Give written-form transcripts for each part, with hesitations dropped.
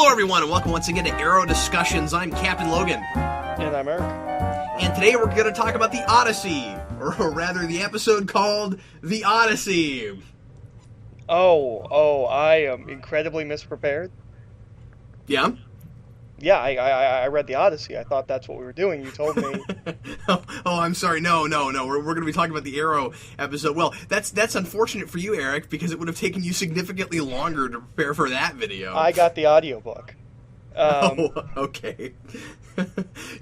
Hello everyone, and welcome once again to Arrow Discussions. I'm Captain Logan. And I'm Eric. And today we're going to talk about the Odyssey, or rather the episode called The Odyssey. Oh, I am incredibly misprepared. Yeah? Yeah, I read the Odyssey. I thought that's what we were doing. You told me. oh, I'm sorry. No. We're going to be talking about the Arrow episode. Well, that's unfortunate for you, Eric, because it would have taken you significantly longer to prepare for that video. I got the audiobook. Okay.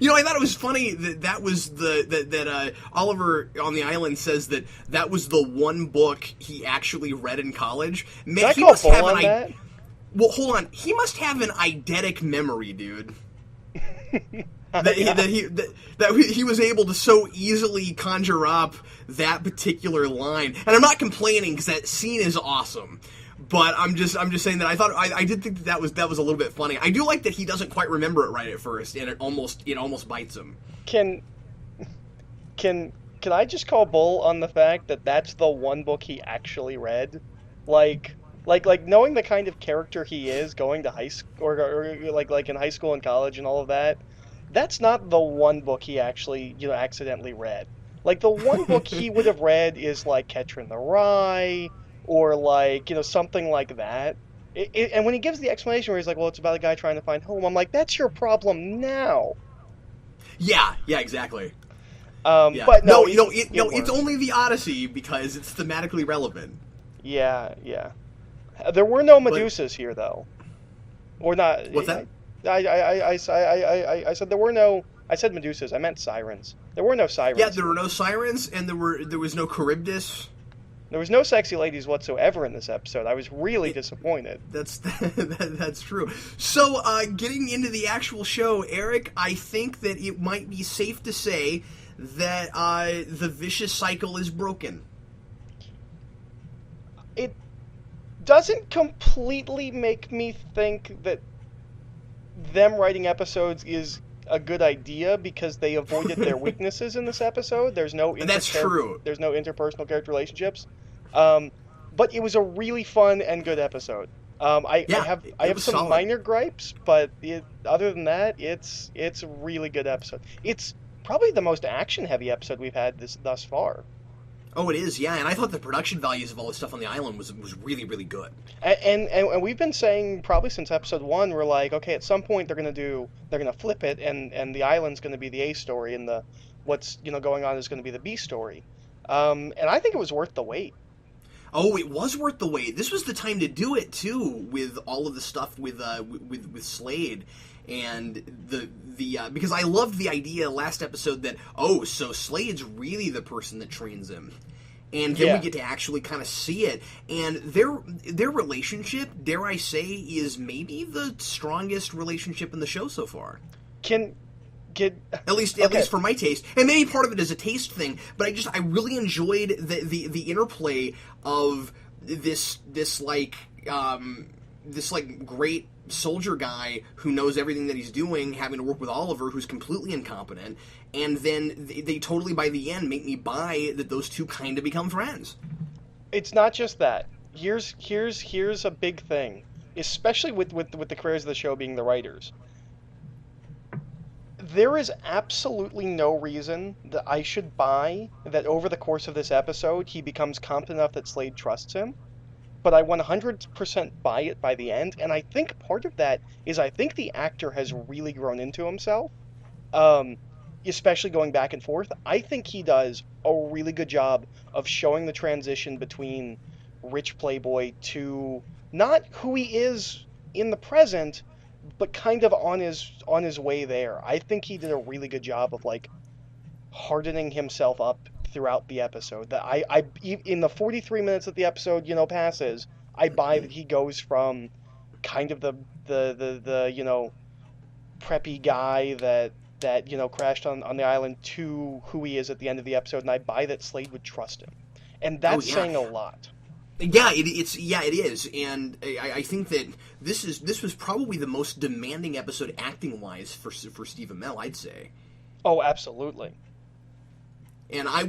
You know, I thought it was funny that was that Oliver on the island says that was the one book he actually read in college. Man, Did I call bull on that? Well, hold on. He must have an eidetic memory, dude. that he was able to so easily conjure up that particular line. And I'm not complaining because that scene is awesome. But I'm just saying that I did think that was a little bit funny. I do like that he doesn't quite remember it right at first, and it almost bites him. Can I just call bull on the fact that that's the one book he actually read? Like knowing the kind of character he is, going to high school or like in high school and college and all of that. That's not the one book he actually accidentally read. Like the one book he would have read is like Catcher in the Rye, or like something like that. And when he gives the explanation where he's like, "Well, it's about a guy trying to find home," I'm like, "That's your problem now." Yeah, exactly. Yeah. But no, it's only the Odyssey because it's thematically relevant. Yeah. There were no Medusas here, though, or not. What's that? I said there were no. I said Medusas. I meant sirens. There were no sirens. Yeah, there were no sirens, and there was no Charybdis. There was no sexy ladies whatsoever in this episode. I was really disappointed. That's true. So, getting into the actual show, Eric, I think that it might be safe to say that the vicious cycle is broken. It doesn't completely make me think that them writing episodes is a good idea because they avoided their weaknesses in this episode. There's no That's true. There's no interpersonal character relationships. But it was a really fun and good episode. I have some solid. minor gripes, but other than that, it's a really good episode. It's probably the most action-heavy episode we've had thus far. Oh, it is, yeah, and I thought the production values of all the stuff on the island was really, really good. And we've been saying probably since episode 1, we're like, okay, at some point they're gonna flip it, and the island's gonna be the A story, and the what's going on is gonna be the B story. And I think it was worth the wait. Oh, it was worth the wait. This was the time to do it too, with all of the stuff with Slade. And the because I loved the idea last episode that, so Slade's really the person that trains him. And then we get to actually kind of see it. And their relationship, dare I say, is maybe the strongest relationship in the show so far. At least for my taste. And maybe part of it is a taste thing, but I really enjoyed the interplay of this great soldier guy who knows everything that he's doing, having to work with Oliver, who's completely incompetent, and then they totally, by the end, make me buy that those two kind of become friends. It's not just that. Here's a big thing, especially with the careers of the show being the writers. There is absolutely no reason that I should buy that over the course of this episode he becomes competent enough that Slade trusts him. But I 100% buy it by the end, and I think part of that is I think the actor has really grown into himself, especially going back and forth. I think he does a really good job of showing the transition between rich playboy to not who he is in the present, but kind of on his way there. I think he did a really good job of hardening himself up throughout the episode. That I in the 43 minutes that the episode passes, I buy that he goes from kind of the preppy guy that crashed on the island to who he is at the end of the episode, and I buy that Slade would trust him, and that's saying a lot. Yeah, it is, and I think that this was probably the most demanding episode acting wise for Steve Amell, I'd say. Oh, absolutely. And I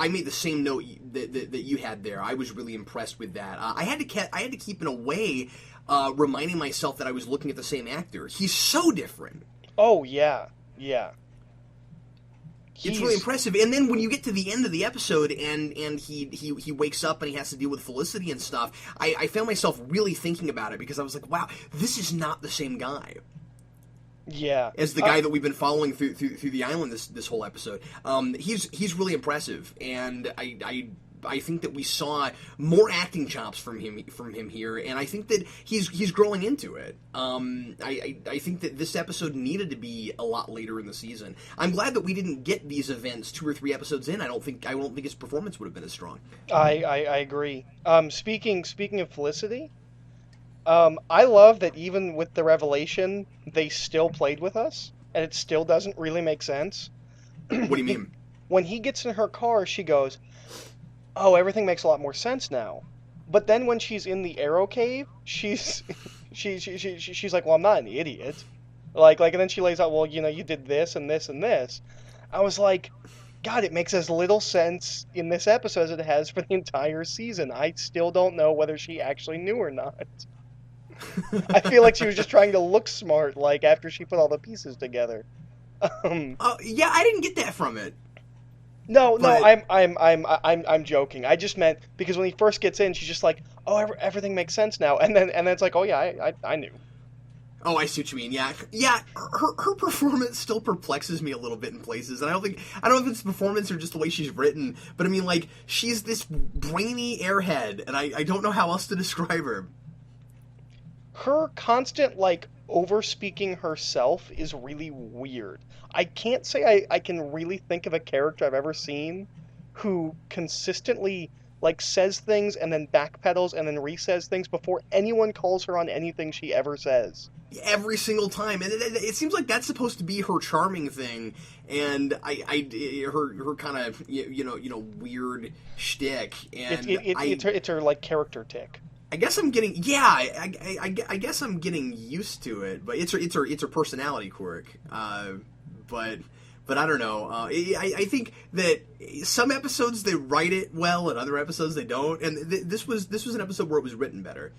made the same note that you had there. I was really impressed with that. I had to keep in a way. reminding myself that I was looking at the same actor. He's so different. Oh, yeah. Yeah. It's really impressive. And then when you get to the end of the episode and he wakes up and he has to deal with Felicity and stuff, I found myself really thinking about it because I was like, wow, this is not the same guy. Yeah. As the guy that we've been following through the island this whole episode. He's really impressive, and I think that we saw more acting chops from him here, and I think that he's growing into it. I think that this episode needed to be a lot later in the season. I'm glad that we didn't get these events 2 or 3 episodes in. I don't think his performance would have been as strong. I agree. Speaking of Felicity, I love that even with the revelation, they still played with us, and it still doesn't really make sense. What do you mean? When he gets in her car, she goes, "Oh, everything makes a lot more sense now." But then when she's in the arrow cave, she's like, "Well, I'm not an idiot." Like, and then she lays out, "Well, you did this and this and this." I was like, God, it makes as little sense in this episode as it has for the entire season. I still don't know whether she actually knew or not. I feel like she was just trying to look smart, like, after she put all the pieces together. Yeah, I didn't get that from it. No, I'm joking. I just meant because when he first gets in, she's just like, "Oh, everything makes sense now," and then it's like, "Oh yeah, I knew." Oh, I see what you mean. Yeah. Her performance still perplexes me a little bit in places, and I don't know if it's performance or just the way she's written. But I mean, like, she's this brainy airhead, and I don't know how else to describe her. Her constant, like, over-speaking herself is really weird. I can't say I can really think of a character I've ever seen who consistently, like, says things and then backpedals and then re-says things before anyone calls her on anything she ever says. Every single time, and it seems like that's supposed to be her charming thing, and her kind of weird shtick, and it's her like character tick. I guess I'm getting I guess I'm getting used to it, but it's her personality quirk. But I don't know. I think that some episodes they write it well, and other episodes they don't. And this was an episode where it was written better.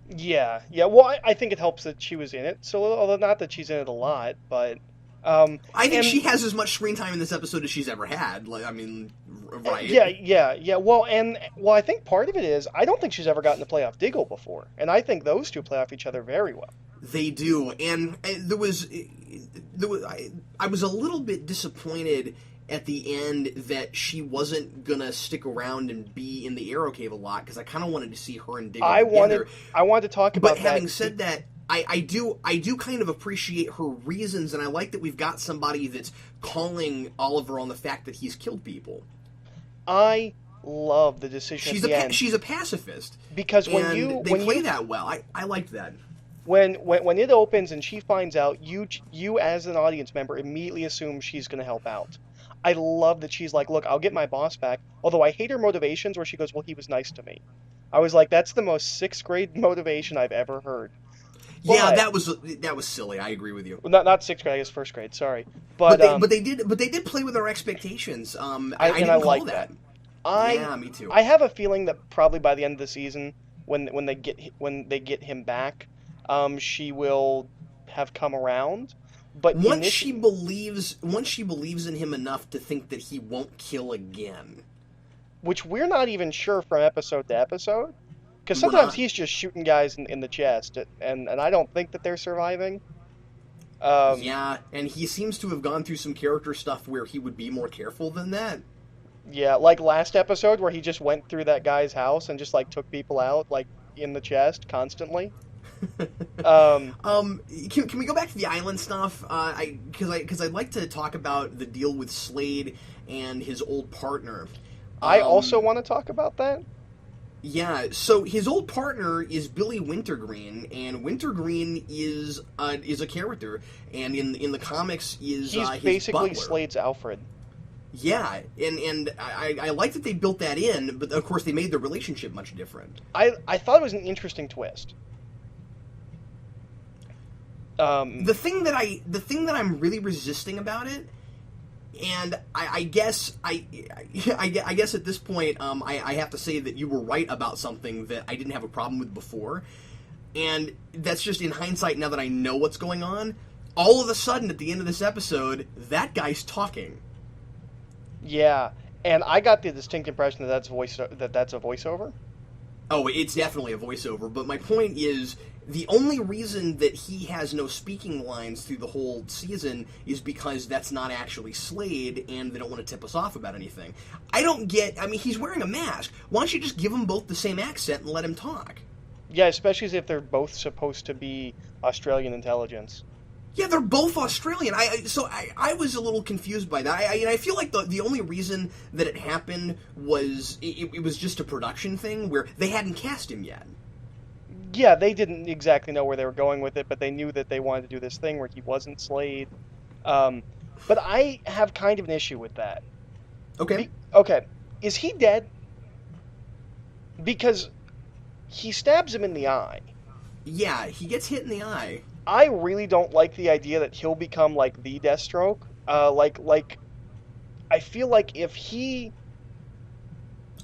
Yeah. Well, I think it helps that she was in it. So, although not that she's in it a lot, but I think she has as much screen time in this episode as she's ever had. Like, I mean, right? Yeah. Well, I think part of it is I don't think she's ever gotten to play off Diggle before, and I think those two play off each other very well. They do, and I was a little bit disappointed at the end that she wasn't gonna stick around and be in the Arrow Cave a lot, because I kind of wanted to see her and Diggle together. I wanted to talk about that. But having said that, I do kind of appreciate her reasons, and I like that we've got somebody that's calling Oliver on the fact that he's killed people. I love the decision at the end. She's a pacifist. Because they play that well. I liked that. When it opens and she finds out, you as an audience member immediately assume she's going to help out. I love that she's like, "Look, I'll get my boss back." Although I hate her motivations where she goes, "Well, he was nice to me." I was like, that's the most 6th grade motivation I've ever heard. Yeah, that was silly. I agree with you. Well, not 6th grade, I guess 1st grade. Sorry, but they did play with our expectations. I didn't call that. Yeah, me too. I have a feeling that probably by the end of the season, when they get him back, she will have come around. But once she believes in him enough to think that he won't kill again, which we're not even sure from episode to episode, because sometimes he's just shooting guys in the chest, and I don't think that they're surviving. Yeah, and he seems to have gone through some character stuff where he would be more careful than that. Yeah, like last episode where he just went through that guy's house and just like took people out like in the chest constantly. Can we go back to the island stuff? Because I'd like to talk about the deal with Slade and his old partner. I also want to talk about that. Yeah, so his old partner is Billy Wintergreen, and Wintergreen is a character, and in the comics is he's his basically butler. Slade's Alfred. Yeah, and I like that they built that in, but of course they made the relationship much different. I thought it was an interesting twist. The thing that I'm really resisting about it, and I guess at this point I have to say that you were right about something that I didn't have a problem with before. And that's just in hindsight, now that I know what's going on, all of a sudden at the end of this episode, that guy's talking. Yeah, and I got the distinct impression that that's a voiceover. Oh, it's definitely a voiceover, but my point is, the only reason that he has no speaking lines through the whole season is because that's not actually Slade, and they don't want to tip us off about anything. I mean, he's wearing a mask. Why don't you just give them both the same accent and let him talk? Yeah, especially if they're both supposed to be Australian intelligence. Yeah, they're both Australian. I was a little confused by that. I feel like the only reason that it happened was it was just a production thing where they hadn't cast him yet. Yeah, they didn't exactly know where they were going with it, but they knew that they wanted to do this thing where he wasn't Slade. But I have kind of an issue with that. Okay. Okay, is he dead? Because he stabs him in the eye. Yeah, he gets hit in the eye. I really don't like the idea that he'll become like the Deathstroke. I feel like if he...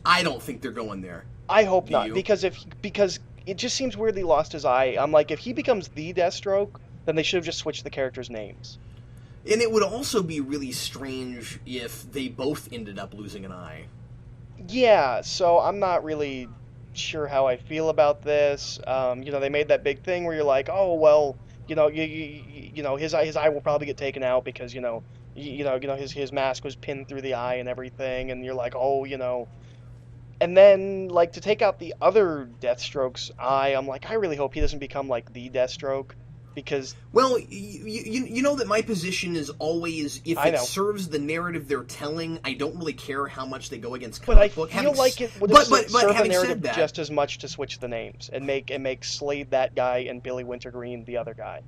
I don't think they're going there. I hope not, because it just seems weird he lost his eye. I'm like, if he becomes the Deathstroke, then they should have just switched the characters' names. And it would also be really strange if they both ended up losing an eye. Yeah, so I'm not really sure how I feel about this. They made that big thing where you're like, oh well, his eye will probably get taken out because his mask was pinned through the eye and everything, and you're like, oh, and then like to take out the other Deathstroke's eye, I'm like, I really hope he doesn't become like the Deathstroke, because well, you know that my position is always, if it serves the narrative they're telling, I don't really care how much they go against comic book. But I feel like it would have served the narrative just as much to switch the names and make Slade that guy and Billy Wintergreen the other guy.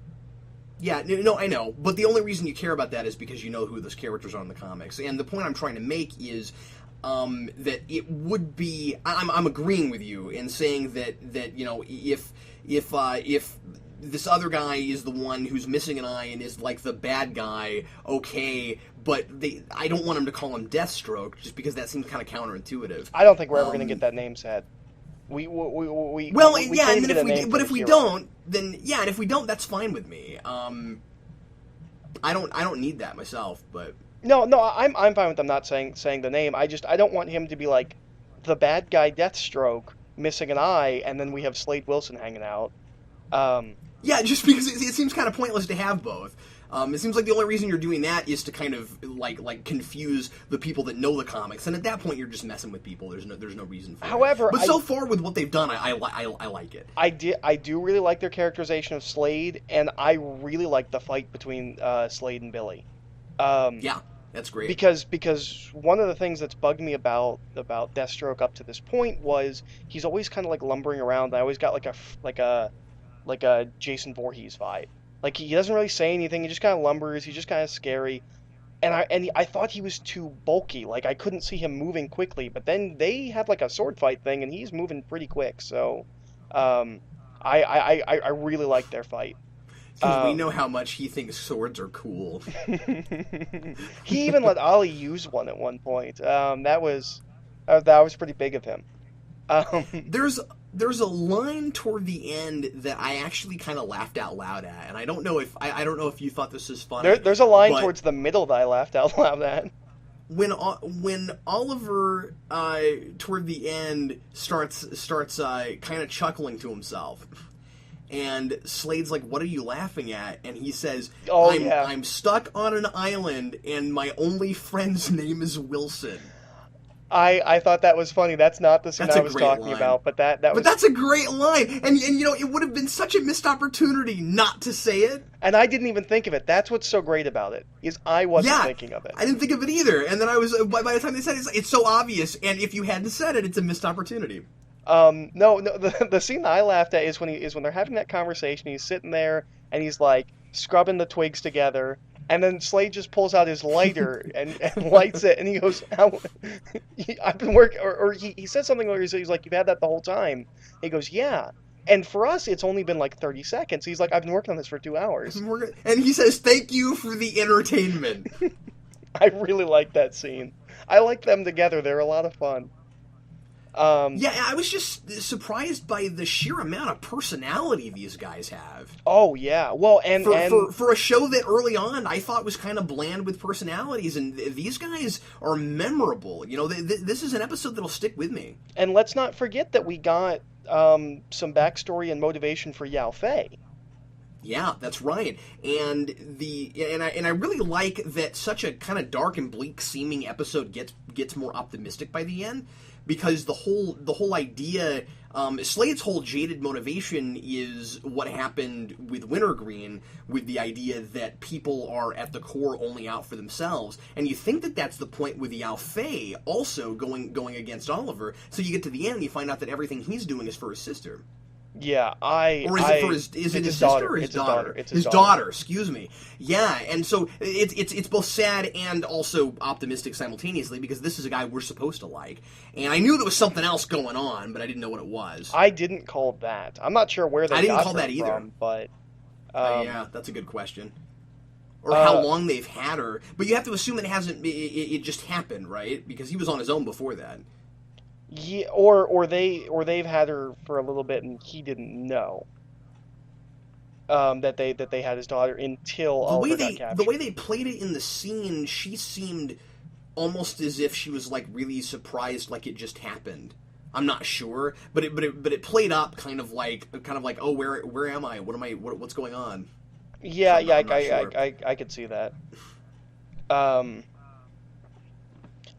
Yeah, no, I know, but the only reason you care about that is because you know who those characters are in the comics. And the point I'm trying to make is that it would be, I'm agreeing with you in saying that if this other guy is the one who's missing an eye and is like the bad guy, okay, but I don't want him to call him Deathstroke just because that seems kind of counterintuitive. I don't think we're ever going to get that name said. If we don't, that's fine with me. I don't need that myself, but no, I'm fine with them not saying the name. I don't want him to be like the bad guy Deathstroke missing an eye, and then we have Slade Wilson hanging out. Yeah, just because it seems kind of pointless to have both. It seems like the only reason you're doing that is to kind of like confuse the people that know the comics, and at that point you're just messing with people. There's no reason for However, it. But so far with what they've done, I like it. I do really like their characterization of Slade, and I really like the fight between Slade and Billy. Yeah, that's great. Because one of the things that's bugged me about Deathstroke up to this point was he's always kind of like lumbering around. I always got like a Jason Voorhees vibe. Like, he doesn't really say anything, he just kind of lumbers, he's just kind of scary. And I thought he was too bulky, like I couldn't see him moving quickly, but then they have like a sword fight thing and he's moving pretty quick, so I really like their fight. Because we know how much he thinks swords are cool. He even let Ollie use one at one point. That was pretty big of him. There's a line toward the end that I actually kind of laughed out loud at, and I don't know if you thought this was funny. There's a line towards the middle that I laughed out loud at. When Oliver toward the end starts kind of chuckling to himself, and Slade's like, "What are you laughing at?" And he says, I'm stuck on an island, and my only friend's name is Wilson." I thought that was funny. That's not the scene I was talking about, but that was... But that's a great line, and it would have been such a missed opportunity not to say it. And I didn't even think of it. That's what's so great about it, is I wasn't thinking of it. I didn't think of it either, and then I was, by the time they said it, it's so obvious, and if you hadn't said it, it's a missed opportunity. No, the scene that I laughed at is when they're having that conversation, he's sitting there, and he's like, scrubbing the twigs together, and then Slade just pulls out his lighter and lights it, and he goes, I've been working, or he says something where he's like, "You've had that the whole time?" He goes, "Yeah." And for us, it's only been like 30 seconds. He's like, "I've been working on this for 2 hours." And he says, "Thank you for the entertainment." I really like that scene. I like them together. They're a lot of fun. Yeah, I was just surprised by the sheer amount of personality these guys have. Oh yeah, well, and for a show that early on I thought was kind of bland with personalities, and these guys are memorable. You know, this is an episode that'll stick with me. and let's not forget that we got some backstory and motivation for Yao Fei. Yeah, that's right. And I really like that such a kind of dark and bleak seeming episode gets more optimistic by the end, because the whole idea, Slade's whole jaded motivation is what happened with Wintergreen, with the idea that people are at the core only out for themselves, and you think that that's the point with Yao Fei also going against Oliver. So you get to the end and you find out that everything he's doing is for his sister. Yeah, or is it for his? Is it his sister or his daughter? It's his daughter. Excuse me. Yeah, and so it's both sad and also optimistic simultaneously, because this is a guy we're supposed to like, and I knew there was something else going on, but I didn't know what it was. I didn't call that. I'm not sure where they. I didn't got call her that either. From, but yeah, that's a good question. Or how long they've had her, but you have to assume it hasn't. It just happened, right? Because he was on his own before that. Yeah, or they've had her for a little bit and he didn't know that they had his daughter until Oliver got captured. The way they played it in the scene, she seemed almost as if she was like really surprised, like it just happened. I'm not sure, but it played up kind of like oh, where am I? What's going on? Yeah, so I could see that.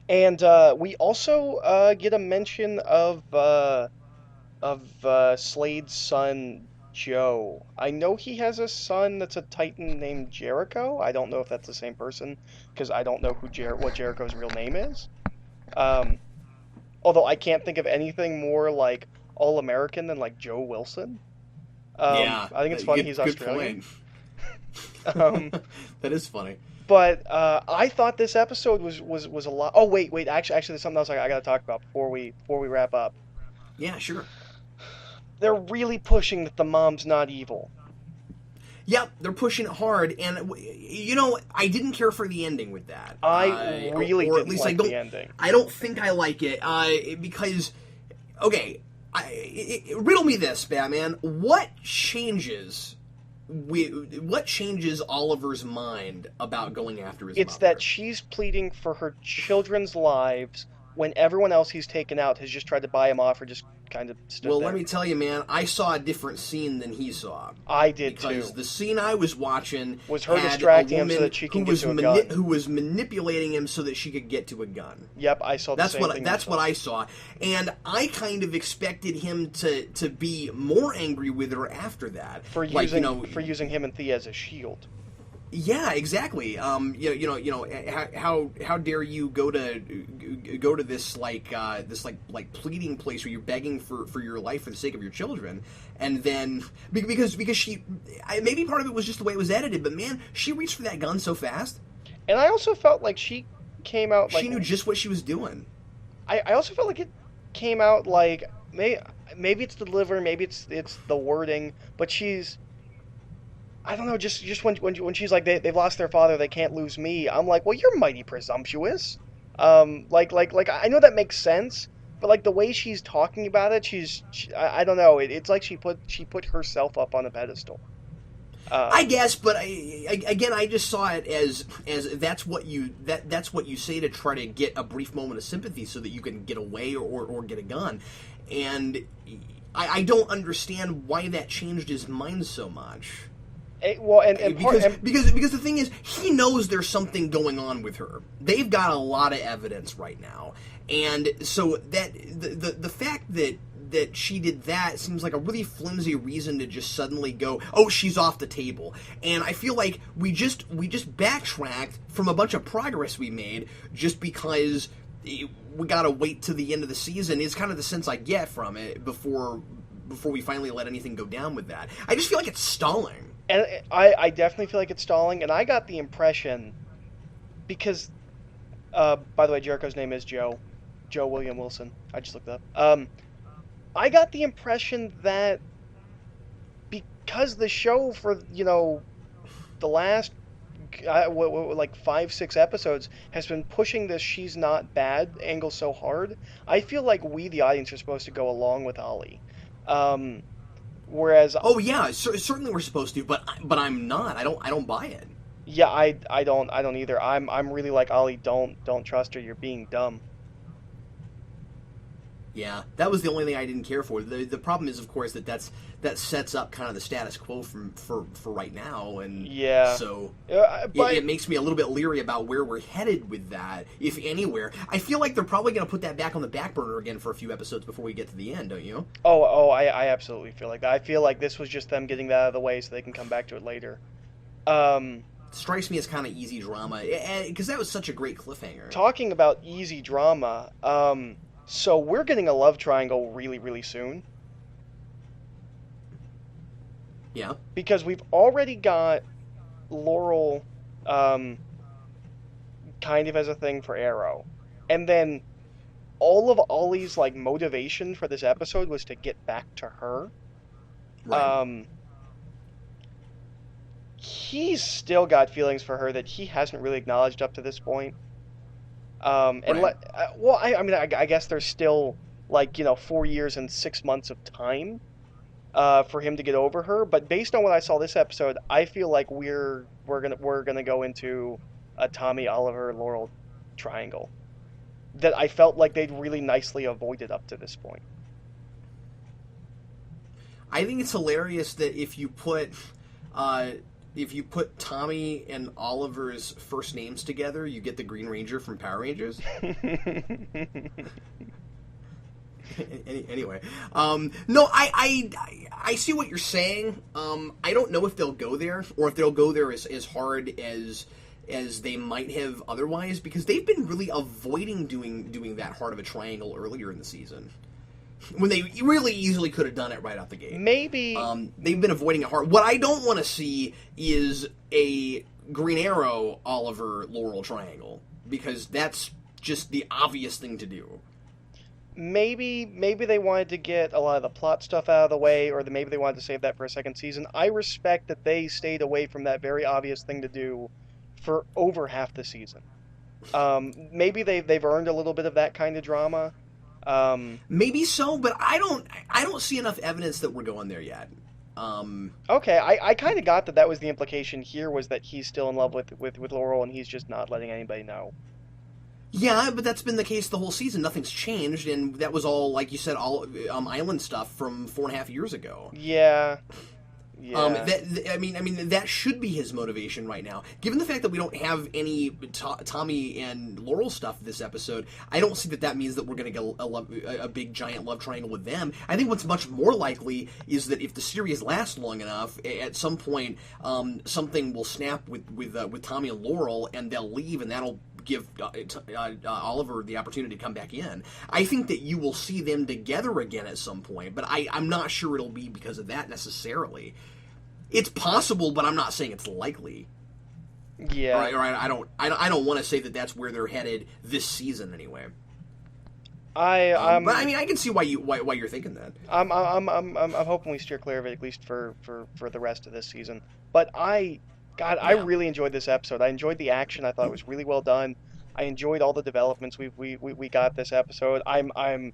And we also get a mention of Slade's son Joe. I know he has a son that's a Titan named Jericho. I don't know if that's the same person, because I don't know what Jericho's real name is. Although I can't think of anything more like all-American than like Joe Wilson. Yeah, I think it's funny he's Australian. That is funny. But I thought this episode was a lot. Oh wait, actually, there's something else I got to talk about before we wrap up. Yeah, sure. They're really pushing that the mom's not evil. Yep, they're pushing it hard, and you know, I didn't care for the ending with that. I really or didn't at least like the ending. I don't think I like it because, okay, riddle me this, Batman. What changes Oliver's mind about going after his mother? It's that she's pleading for her children's lives when everyone else he's taken out has just tried to buy him off or just kind of stood there. Well, let me tell you, man, I saw a different scene than he saw. I did too. Because the scene I was watching was her distracting him so that she can get to a gun. Who was manipulating him so that she could get to a gun. Yep, I saw the same thing. That's what I saw. And I kind of expected him to be more angry with her after that. For using him and Thea as a shield. Yeah, exactly. How dare you go to this like pleading place where you're begging for your life for the sake of your children, and then because she, maybe part of it was just the way it was edited, but man, she reached for that gun so fast. And I also felt like she came out like she knew just what she was doing. I also felt like it came out like maybe it's the delivery, maybe it's the wording, but she's. I don't know, just when she's like, they've lost their father, they can't lose me. I'm like, well, you're mighty presumptuous. Like I know that makes sense, but like the way she's talking about it, I don't know. It's like she put herself up on a pedestal. I guess, but I just saw it as that's what you say to try to get a brief moment of sympathy so that you can get away or get a gun, and I don't understand why that changed his mind so much. Because the thing is, he knows there's something going on with her. They've got a lot of evidence right now, and so that the fact that she did that seems like a really flimsy reason to just suddenly go, oh, she's off the table. And I feel like we just backtracked from a bunch of progress we made just because we gotta wait to the end of the season. Is kind of the sense I get from it before we finally let anything go down with that. I just feel like it's stalling. And I definitely feel like it's stalling, and I got the impression, because, by the way, Jericho's name is Joe William Wilson. I just looked it up. I got the impression that because the show for, the last like 5-6 episodes has been pushing this she's not bad angle so hard. I feel like we, the audience, are supposed to go along with Ollie. Um, whereas, Oh yeah, certainly we're supposed to, but I'm not. I don't buy it. yeah, I don't either. I'm really like Ollie. Don't trust her. You're being dumb. Yeah, that was the only thing I didn't care for. The problem is, of course, that sets up kind of the status quo for right now, and Yeah, so but it makes me a little bit leery about where we're headed with that, if anywhere. I feel like they're probably going to put that back on the back burner again for a few episodes before we get to the end, don't you? I absolutely feel like that. I feel like this was just them getting that out of the way so they can come back to it later. Um, Strikes me as kind of easy drama, because that was such a great cliffhanger. Talking about easy drama, so we're getting a love triangle really, really soon Yeah. because we've already got Laurel, um, kind of as a thing for Arrow, and then all of Ollie's like motivation for this episode was to get back to her. Right. He's still got feelings for her that he hasn't really acknowledged up to this point. And Right. well, I mean, I guess there's still like 4 years and 6 months of time for him to get over her. But based on what I saw this episode, I feel like we're gonna go into a Tommy, Oliver, Laurel triangle that I felt like they'd really nicely avoided up to this point. I think it's hilarious that if you put Tommy and Oliver's first names together, you get the Green Ranger from Power Rangers. Anyway, no, I see what you're saying. I don't know if they'll go there, or if they'll go there as hard as they might have otherwise, because they've been really avoiding doing that hard of a triangle earlier in the season, when they really easily could have done it right out the gate. Maybe They've been avoiding it hard. What I don't want to see is a Green Arrow, Oliver, Laurel triangle, because that's just the obvious thing to do. maybe they wanted to get a lot of the plot stuff out of the way, or maybe they wanted to save that for a second season. I respect that they stayed away from that very obvious thing to do for over half the season. Maybe they've earned a little bit of that kind of drama. Maybe so, but I don't see enough evidence that we're going there yet. Okay, I kind of got that was the implication here, was that he's still in love with Laurel and he's just not letting anybody know. Yeah, but that's been the case the whole season. Nothing's changed, and that was all, like you said, all island stuff from 4.5 years ago. Yeah. Yeah. That should be his motivation right now. Given the fact that we don't have any Tommy and Laurel stuff this episode, I don't see that means that we're going to get a big giant love triangle with them. I think what's much more likely is that if the series lasts long enough, at some point, something will snap with Tommy and Laurel, and they'll leave, and that'll give Oliver the opportunity to come back in. I think that you will see them together again at some point, but I'm not sure it'll be because of that necessarily. It's possible, but I'm not saying it's likely. Yeah. Or I don't want to say that that's where they're headed this season anyway. But I mean, I can see why you're thinking that. I'm hoping we steer clear of it, at least for the rest of this season. But I really enjoyed this episode. I enjoyed the action. I thought it was really well done. I enjoyed all the developments we got this episode. I'm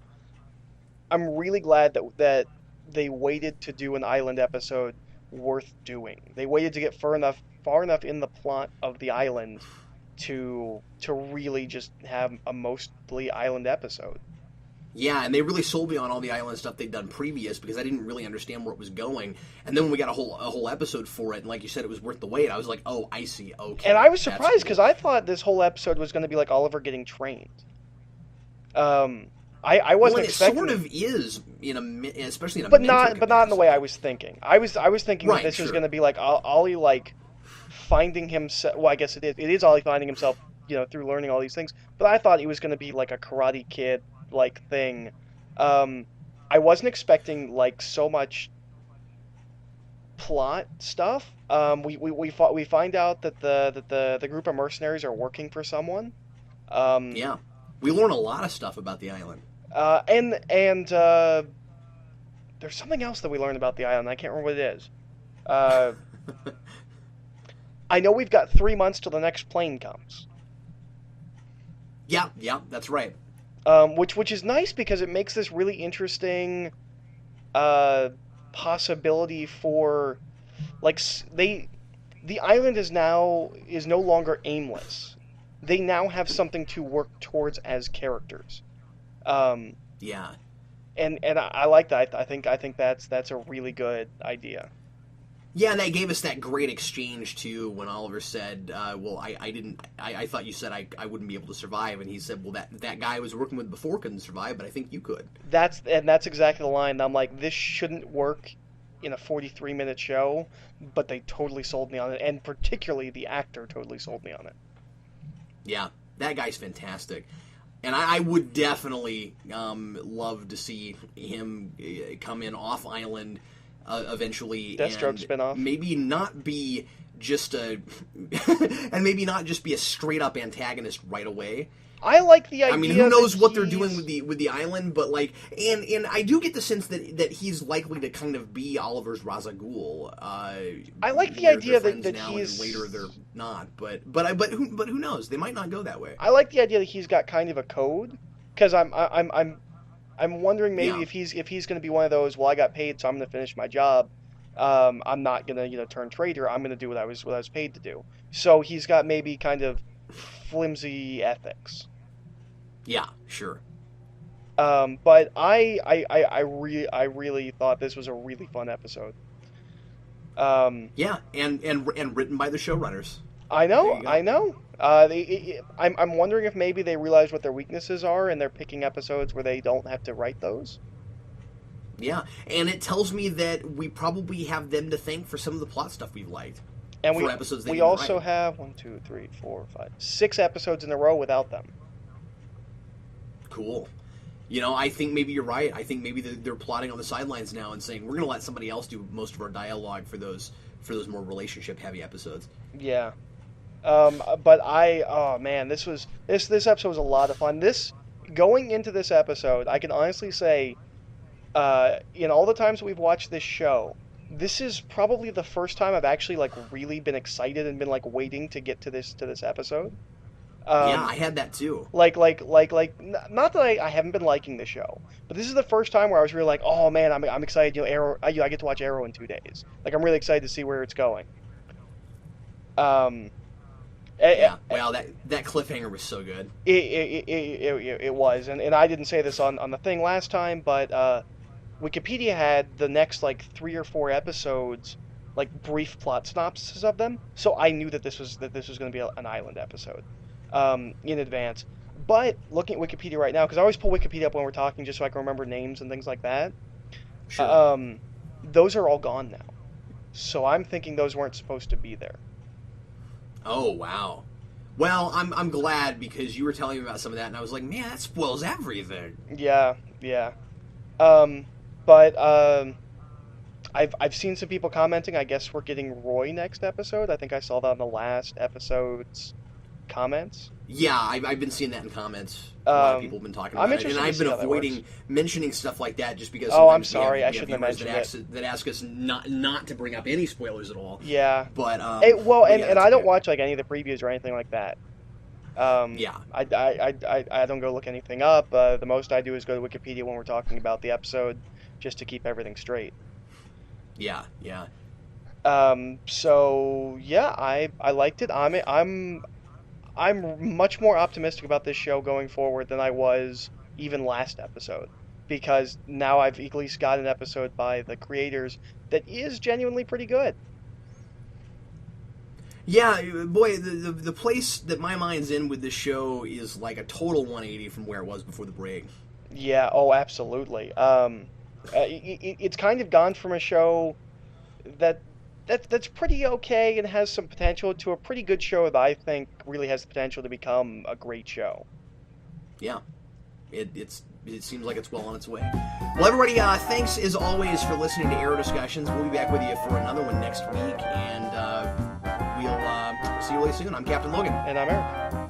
really glad that they waited to do an island episode worth doing. They waited to get far enough in the plot of the island to really just have a mostly island episode. Yeah, and they really sold me on all the island stuff they'd done previous, because I didn't really understand where it was going. And then when we got a whole episode for it, and like you said, it was worth the wait, I was like, oh, I see, okay. And I was surprised, because I thought this whole episode was going to be like Oliver getting trained. I wasn't expecting. It sort of is, especially in a but mentor not in the way I was thinking. I was thinking right, that this sure. was going to be like Ollie like finding himself. Well, I guess it is. It is Ollie finding himself, through learning all these things. But I thought it was going to be like a Karate Kid like thing. I wasn't expecting like so much plot stuff. We find out that the group of mercenaries are working for someone. Yeah, we learn a lot of stuff about the island. And there's something else that we learned about the island. I can't remember what it is. I know we've got 3 months till the next plane comes. Yeah, that's right. Which is nice because it makes this really interesting possibility for, like, the island is no longer aimless. They now have something to work towards as characters. Yeah. And I like that. I think that's a really good idea. Yeah, and that gave us that great exchange too when Oliver said, "Well, I thought you said I wouldn't be able to survive," and he said, "Well, that guy I was working with before couldn't survive, but I think you could." That's exactly the line. I'm like, this shouldn't work in a 43-minute show, but they totally sold me on it, and particularly the actor totally sold me on it. Yeah, that guy's fantastic. And I would definitely love to see him come in off island eventually, Deathstroke spinoff. Maybe not be just and maybe not just be a straight up antagonist right away. I like the idea. I mean, who knows what they're doing with the island, but like, and I do get the sense that he's likely to kind of be Oliver's Ra's al Ghul. I like the idea that he's later they're not, but who knows? They might not go that way. I like the idea that he's got kind of a code, because I'm wondering maybe if he's going to be one of those. Well, I got paid, so I'm going to finish my job. I'm not going to turn traitor. I'm going to do what I was paid to do. So he's got maybe kind of flimsy ethics. Yeah, sure. But I really thought this was a really fun episode. Yeah, and written by the showrunners. I know. I'm wondering if maybe they realize what their weaknesses are and they're picking episodes where they don't have to write those. Yeah, and it tells me that we probably have them to thank for some of the plot stuff we've liked. And for episodes we also have 6 episodes in a row without them. Cool. I think maybe you're right. I think maybe they're plotting on the sidelines now and saying we're going to let somebody else do most of our dialogue for those more relationship heavy episodes. Yeah. But oh man, this episode was a lot of fun. Going into this episode, I can honestly say, in all the times we've watched this show, this is probably the first time I've actually like really been excited and been like waiting to get to this episode. Yeah, I had that too. Like, not that I haven't been liking the show, but this is the first time where I was really like, oh man, I'm excited. Arrow, I get to watch Arrow in 2 days. Like, I'm really excited to see where it's going. Yeah, well, that cliffhanger was so good. It was, and I didn't say this on the thing last time, but Wikipedia had the next like 3 or 4 episodes, like brief plot synopses of them, so I knew that this was going to be an island episode. In advance. But looking at Wikipedia right now, because I always pull Wikipedia up when we're talking just so I can remember names and things like that. Sure. Those are all gone now. So I'm thinking those weren't supposed to be there. Oh, wow. Well, I'm glad because you were telling me about some of that and I was like, man, that spoils everything. Yeah. But I've seen some people commenting, I guess we're getting Roy next episode. I think I saw that on the last episode's comments. Yeah, I've been seeing that in comments. A lot of people have been talking about it, and I've been avoiding mentioning stuff like that just because. Oh, I'm sorry, I shouldn't have mentioned it. That ask us not to bring up any spoilers at all. Yeah, but and I don't watch like any of the previews or anything like that. Yeah, I don't go look anything up. The most I do is go to Wikipedia when we're talking about the episode, just to keep everything straight. Yeah. So yeah, I liked it. I'm much more optimistic about this show going forward than I was even last episode, because now I've at least got an episode by the creators that is genuinely pretty good. Yeah, boy, the place that my mind's in with this show is like a total 180 from where it was before the break. Yeah, oh, absolutely. It's kind of gone from a show that's pretty okay and has some potential to a pretty good show that I think really has the potential to become a great show. Yeah, it seems like it's well on its way. Well, everybody, thanks as always for listening to Arrow Discussions. We'll be back with you for another one next week, and we'll see you really soon. I'm Captain Logan. And I'm Eric.